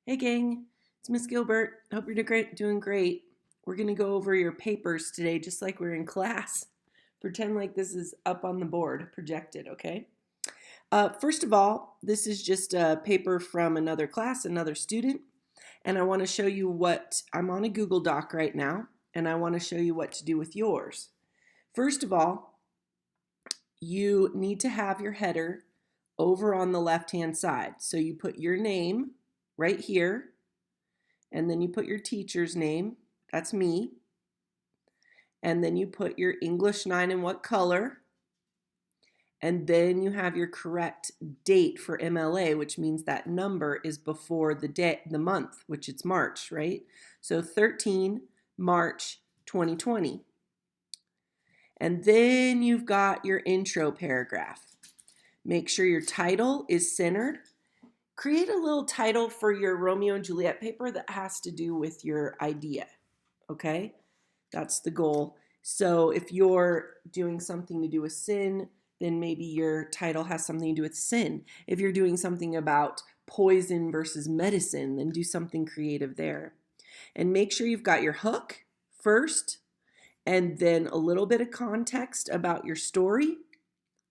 Hey gang, it's Miss Gilbert. Hope you're doing great. We're going to go over your papers today just like we're in class. Pretend like this is up on the board, projected, okay? First of all, this is just a paper from another class, another student, and I want to show you I'm on a Google Doc right now, and I want to show you what to do with yours. First of all, you need to have your header over on the left-hand side. So you put your name right here, and then you put your teacher's name, that's me, and then you put your English 9 and what color, and then you have your correct date for MLA, which means that number is before the month, which it's March, right? So 13 March 2020. And then you've got your intro paragraph. Make sure your title is centered. Create a little title for your Romeo and Juliet paper that has to do with your idea, okay? That's the goal. So if you're doing something to do with sin, then maybe your title has something to do with sin. If you're doing something about poison versus medicine, then do something creative there. And make sure you've got your hook first, and then a little bit of context about your story,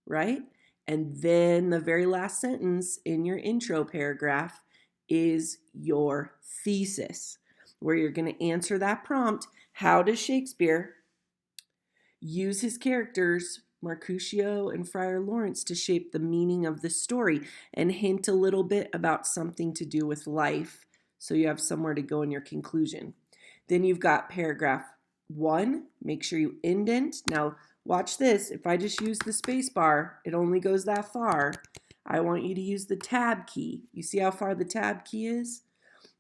right? And then the very last sentence in your intro paragraph is your thesis, where you're going to answer that prompt. How does Shakespeare use his characters, Mercutio and Friar Lawrence, to shape the meaning of the story and hint a little bit about something to do with life so you have somewhere to go in your conclusion? Then you've got paragraph 1. Make sure you indent. Now, watch this. If I just use the space bar, it only goes that far. I want you to use the tab key. You see how far the tab key is?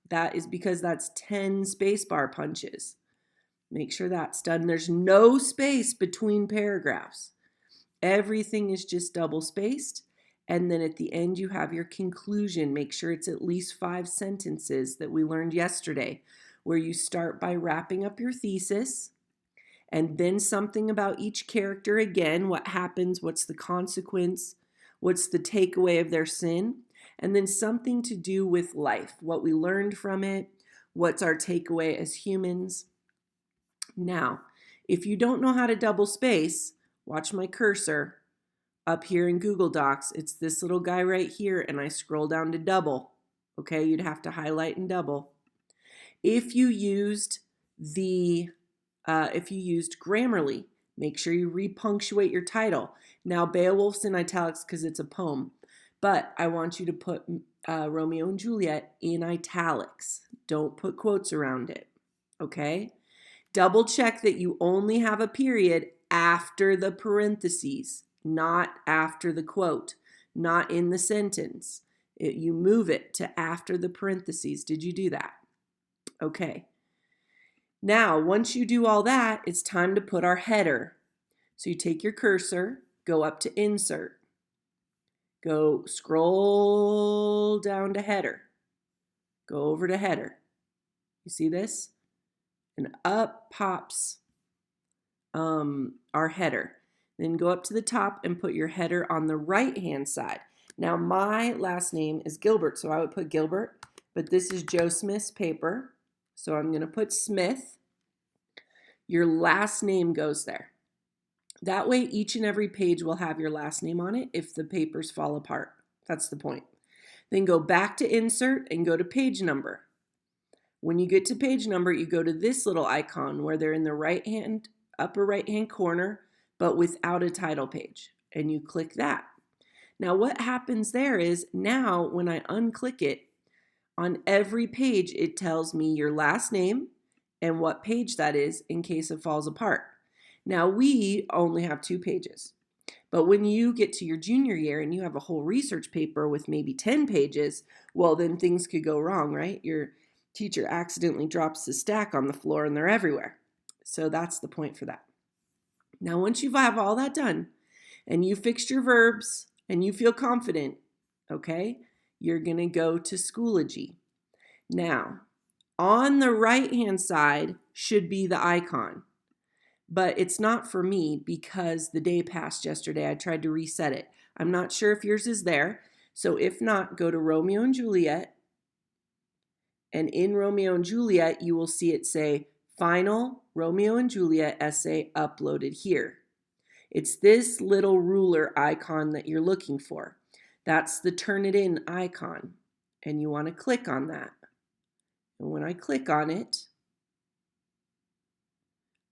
That is because that's 10 space bar punches. Make sure that's done. There's no space between paragraphs. Everything is just double spaced. And then at the end, you have your conclusion. Make sure it's at least 5 sentences that we learned yesterday, where you start by wrapping up your thesis, and then something about each character again, what happens, what's the consequence, what's the takeaway of their sin, and then something to do with life, what we learned from it, what's our takeaway as humans. Now, if you don't know how to double space, watch my cursor up here in Google Docs. It's this little guy right here, and I scroll down to double. Okay, you'd have to highlight and double. If you used Grammarly, make sure you repunctuate your title. Now, Beowulf's in italics because it's a poem, but I want you to put Romeo and Juliet in italics. Don't put quotes around it, okay? Double check that you only have a period after the parentheses, not after the quote, not in the sentence. You move it to after the parentheses. Did you do that? Okay. Now, once you do all that, it's time to put our header. So you take your cursor, go up to insert, go scroll down to header, go over to header. You see this? And up pops our header. Then go up to the top and put your header on the right-hand side. Now, my last name is Gilbert, so I would put Gilbert, but this is Joe Smith's paper, so I'm going to put Smith. Your last name goes there. That way, each and every page will have your last name on it if the papers fall apart. That's the point. Then go back to insert and go to page number. When you get to page number, you go to this little icon where they're in the upper right-hand corner, but without a title page, and you click that. Now, what happens there is now when I unclick it, on every page, it tells me your last name and what page that is in case it falls apart. Now, we only have 2 pages, but when you get to your junior year and you have a whole research paper with maybe 10 pages, well, then things could go wrong, right? Your teacher accidentally drops the stack on the floor and they're everywhere. So that's the point for that. Now, once you have all that done and you fixed your verbs and you feel confident, okay, you're going to go to Schoology. Now, on the right-hand side should be the icon, but it's not for me because the day passed yesterday. I tried to reset it. I'm not sure if yours is there. So if not, go to Romeo and Juliet, And in Romeo and Juliet, you will see it say, Final Romeo and Juliet essay uploaded here. It's this little ruler icon that you're looking for. That's the Turnitin icon. And you want to click on that. And when I click on it,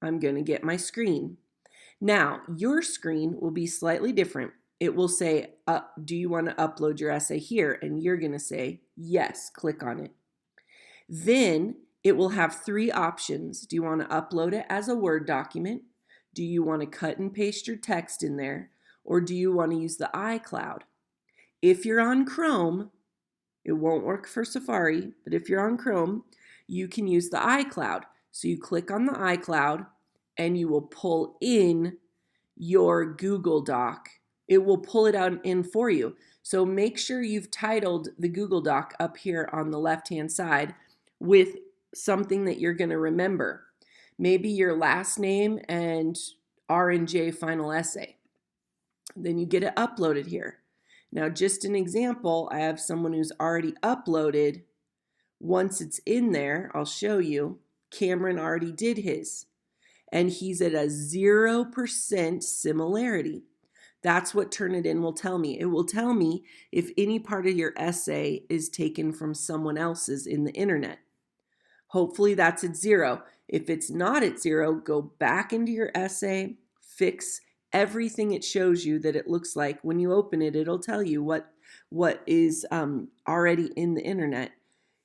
I'm going to get my screen. Now, your screen will be slightly different. It will say, do you want to upload your essay here? And you're going to say, yes, click on it. Then it will have three options. Do you want to upload it as a Word document? Do you want to cut and paste your text in there? Or do you want to use the iCloud? If you're on Chrome, it won't work for Safari, but if you're on Chrome, you can use the iCloud. So you click on the iCloud and you will pull in your Google Doc. It will pull it out in for you. So make sure you've titled the Google Doc up here on the left-hand side with something that you're going to remember. Maybe your last name and R&J final essay. Then you get it uploaded here. Now, just an example, I have someone who's already uploaded. Once it's in there, I'll show you. Cameron already did his. And he's at a 0% similarity. That's what Turnitin will tell me. It will tell me if any part of your essay is taken from someone else's in the internet. Hopefully that's at 0. If it's not at 0, go back into your essay, fix everything it shows you that it looks like. When you open it, it'll tell you what is already in the internet.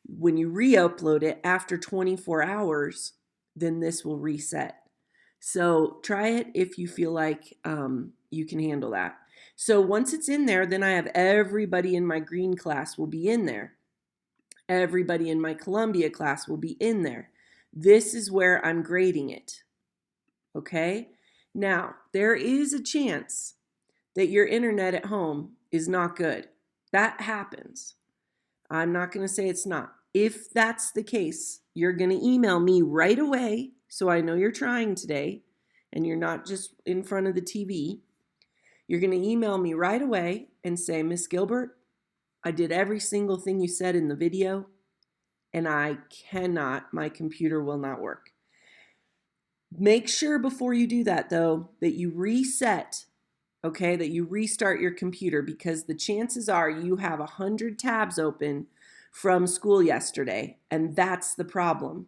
When you re-upload it after 24 hours, then this will reset. So try it if you feel like you can handle that. So once it's in there, then I have everybody in my green class will be in there. Everybody in my Columbia class will be in there. This is where I'm grading it. Okay? Now, there is a chance that your internet at home is not good. That happens. I'm not going to say it's not. If that's the case, you're going to email me right away so I know you're trying today and you're not just in front of the TV. You're going to email me right away and say, Miss Gilbert, I did every single thing you said in the video and my computer will not work. Make sure before you do that though, that you reset, okay, that you restart your computer because the chances are you have 100 tabs open from school yesterday and that's the problem.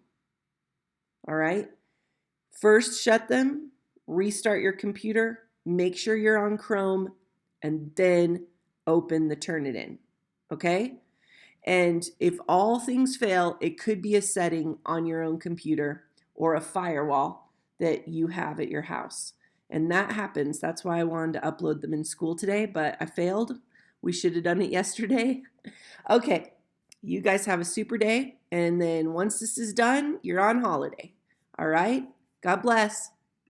All right. First, shut them, restart your computer, make sure you're on Chrome, and then open the Turnitin, okay? And if all things fail, it could be a setting on your own computer or a firewall that you have at your house. And that happens. That's why I wanted to upload them in school today, but I failed. We should have done it yesterday. Okay, you guys have a super day. And then once this is done, you're on holiday. All right? God bless.